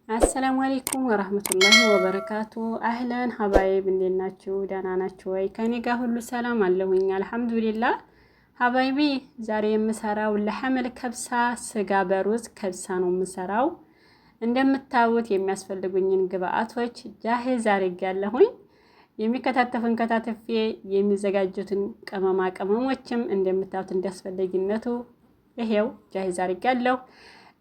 አሰላሙ አለይኩም ወራህመቱላሂ ወበረካቱ። አህለን ሀባይብ እንዴት ናችሁ? ደህና ናችሁ ወይ? ከኔ ጋር ሁሉ ሰላም አለሁኝ አልሐምዱሊላህ። ሀባይቢ ዛሬ የምሰራው ለሐመል ከብሳ ስጋ በሩዝ ከብሳ ነው የምሰራው። እንደምታዩት የሚያስፈልጉኝን ግብአቶች ጃሂዝ አድርጌያለሁኝ። የሚከታተፉን ከታተፌ የሚዘጋጁትን ቅመማ ቅመሞችም እንደምታዩት እንዳስፈላጊነቱ ይሄው ጃሂዝ አድርጌያለሁ።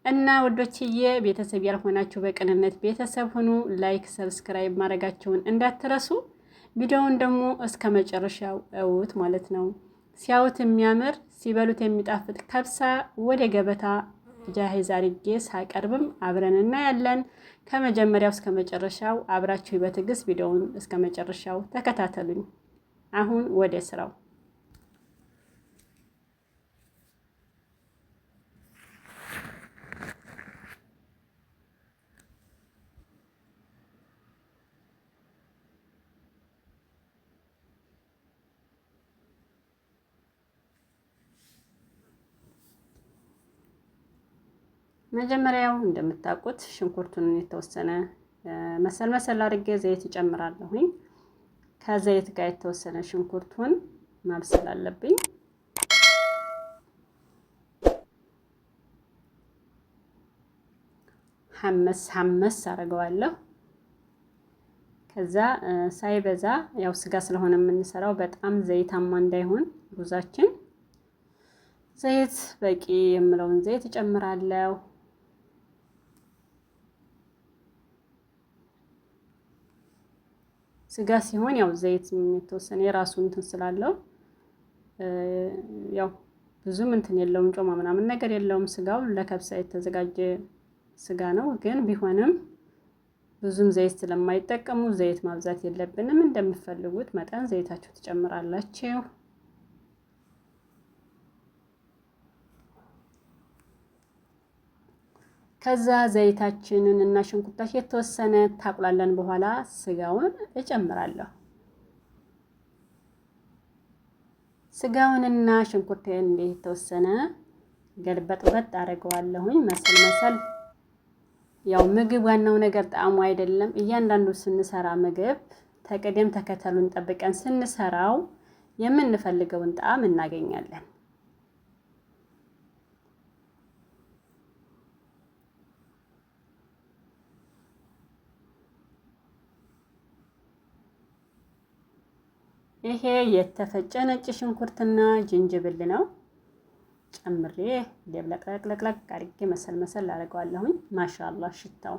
እና ወዶችዬ ቤተሰብ ያልሆናችሁ በቅንነት ቤተሰብ ሁኑ። ላይክ ሰብስክራይብ ማድረጋችሁን እንዳትረሱ። ቪዲዮውን ደግሞ እስከ መጨረሻው እውት ማለት ነው። ሲያዩት የሚያምር ሲበሉት የሚጣፍጥ ከብሳ ወደ ገበታ ጃሂዝ አድርጌ ሳቀርብም አብረን እናያለን። ከመጀመሪያው እስከ መጨረሻው አብራችሁ በትዕግስት ቪዲዮውን እስከ መጨረሻው ተከታተሉኝ። አሁን ወደ ስራው መጀመሪያው እንደምታውቁት ሽንኩርቱን የተወሰነ መሰል መሰል አድርጌ ዘይት እጨምራለሁኝ። ከዘይት ጋር የተወሰነ ሽንኩርቱን ማብሰል አለብኝ። ሐመስ አደርገዋለሁ። ከዛ ሳይበዛ ያው ስጋ ስለሆነ የምንሰራው በጣም ዘይታማ እንዳይሆን ሩዛችን ዘይት በቂ የምለውን ዘይት እጨምራለሁ። ስጋ ሲሆን ያው ዘይት የተወሰነ የራሱ እንትን ስላለው ያው ብዙም እንትን የለውም፣ ጮማ ምናምን ነገር የለውም። ስጋው ለከብሳ የተዘጋጀ ስጋ ነው። ግን ቢሆንም ብዙም ዘይት ስለማይጠቀሙ ዘይት ማብዛት የለብንም። እንደምትፈልጉት መጠን ዘይታችሁ ትጨምራላችሁ። ከዛ ዘይታችንን እና ሽንኩርታችን የተወሰነ ታቁላለን በኋላ ስጋውን እጨምራለሁ። ስጋውንና ሽንኩርቴን የተወሰነ ገልበጥበጥ አደርገዋለሁኝ። መሰል ያው ምግብ ዋናው ነገር ጣዕሙ አይደለም። እያንዳንዱ ስንሰራ ምግብ ተቀደም ተከተሉን ጠብቀን ስንሰራው የምንፈልገውን ጣዕም እናገኛለን። ይሄ የተፈጨ ነጭ ሽንኩርትና ዝንጅብል ነው። ጨምሬ ለቅለቅለቅለቅ አድርጌ መሰል አደርገዋለሁኝ። ማሻአላህ ሽታው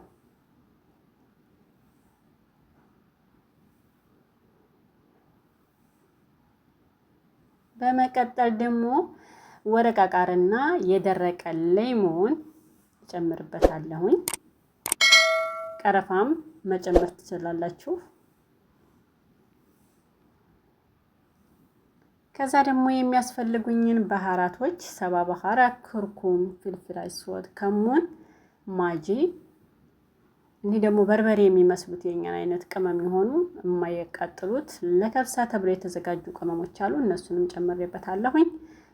በመቀጠል ደግሞ ወረቅ ቃርና የደረቀ ሌሞን እጨምርበታለሁኝ። ቀረፋም መጨመር ትችላላችሁ። ከዛ ደግሞ የሚያስፈልጉኝን ባህራቶች ሰባ ባህራት፣ ኩርኩም፣ ፍልፍል አስወድ፣ ከሙን፣ ማጂ እኒህ ደግሞ በርበሬ የሚመስሉት የኛን አይነት ቅመም የሆኑ የማይቃጥሉት ለከብሳ ተብሎ የተዘጋጁ ቅመሞች አሉ። እነሱንም ጨምሬበታለሁኝ።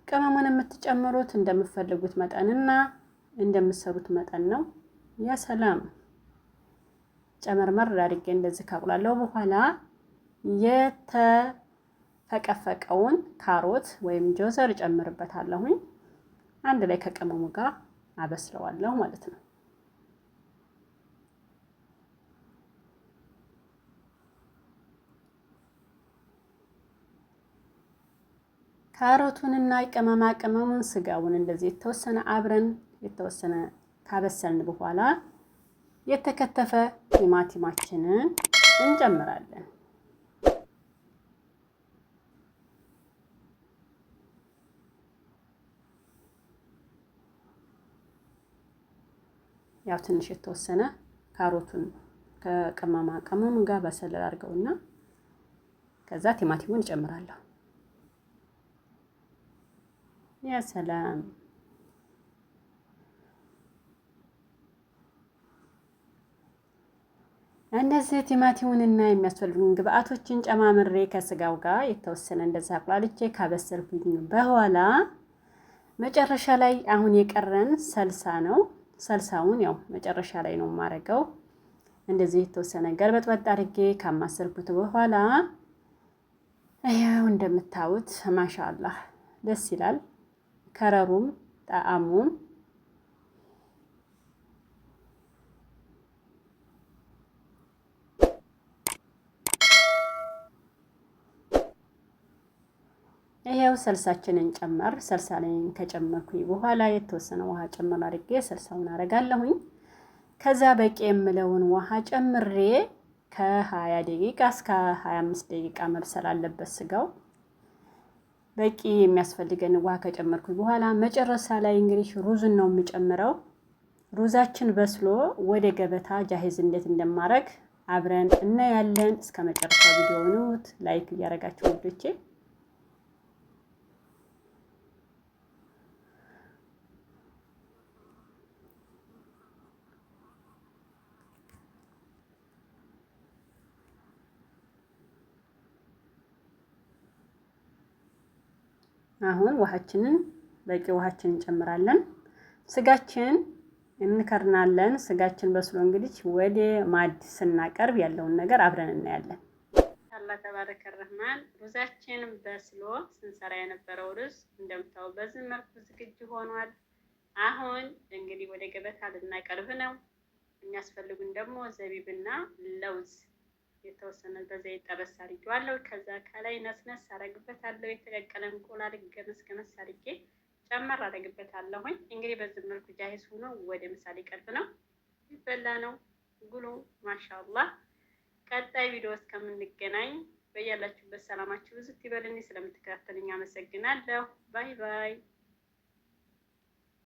ቅመሙን የምትጨምሩት እንደምትፈልጉት መጠንና እንደምትሰሩት መጠን ነው። ያ ሰላም ጨመርመር አድርጌ እንደዚህ ካቁላለሁ በኋላ ፈቀፈቀውን ካሮት ወይም ጆዘር እጨምርበታለሁኝ። አንድ ላይ ከቅመሙ ጋር አበስለዋለሁ ማለት ነው። ካሮቱንና ቅመማ ቅመሙን ስጋውን እንደዚህ የተወሰነ አብረን የተወሰነ ካበሰልን በኋላ የተከተፈ ቲማቲማችንን እንጨምራለን። ያው ትንሽ የተወሰነ ካሮቱን ከቅመማ ቅመሙ ጋር በሰል አድርገውና ከዛ ቲማቲሙን እጨምራለሁ። ያ ሰላም እንደዚህ ቲማቲሙንና የሚያስፈልጉን ግብአቶችን ጨማምሬ ከስጋው ጋር የተወሰነ እንደዛ አቁላልቼ ካበሰልኩኝ በኋላ መጨረሻ ላይ አሁን የቀረን ሰልሳ ነው። ሰልሳውን ያው መጨረሻ ላይ ነው የማረገው። እንደዚህ የተወሰነ ገልበጥበጥ አድርጌ ካማሰልኩት በኋላ ይኸው እንደምታዩት ማሻአላህ ደስ ይላል። ከረሩም ጣዕሙም ይሄው ሰልሳችንን ጨመር። ሰልሳሌን ከጨመርኩኝ በኋላ የተወሰነ ውሃ ጨመር አድርጌ ሰልሳውን አረጋለሁኝ። ከዛ በቂ የምለውን ውሃ ጨምሬ ከ20 ደቂቃ እስከ 25 ደቂቃ መብሰል አለበት ስጋው። በቂ የሚያስፈልገን ውሃ ከጨመርኩኝ በኋላ መጨረሻ ላይ እንግዲህ ሩዝን ነው የምጨምረው። ሩዛችን በስሎ ወደ ገበታ ጃሂዝ እንዴት እንደማረግ አብረን እናያለን። እስከ መጨረሻ ቪዲዮውን ላይክ እያረጋችሁ ወዶቼ አሁን ውሃችንን በቂ ውሃችንን እንጨምራለን። ስጋችን እንከርናለን። ስጋችን በስሎ እንግዲህ ወደ ማድ ስናቀርብ ያለውን ነገር አብረን እናያለን። አላህ ተባረከ ረህማን። ሩዛችን በስሎ ስንሰራ የነበረው ሩዝ እንደምታው በዚህ መልኩ ዝግጁ ሆኗል። አሁን እንግዲህ ወደ ገበታ ልናቀርብ ነው። የሚያስፈልጉን ደግሞ ዘቢብና ለውዝ የተወሰነ በዘይት ጠበስ አድርጌዋለሁ። ከዛ ከላይ ነስነስ አረግበታለሁ። የተቀቀለ እንቁላል ገነስ አድርጌ ጨመር አረግበታለሁኝ። እንግዲህ በዚህ መልኩ ጃሂዝ ሆኖ ወደ ምሳሌ ቀርብ ነው ይበላ ነው። ጉሉ ማሻአላህ። ቀጣይ ቪዲዮ እስከምንገናኝ በያላችሁበት ሰላማችሁ ብዙ ይበልልኝ። ስለምትከታተሉኝ አመሰግናለሁ። ባይ ባይ።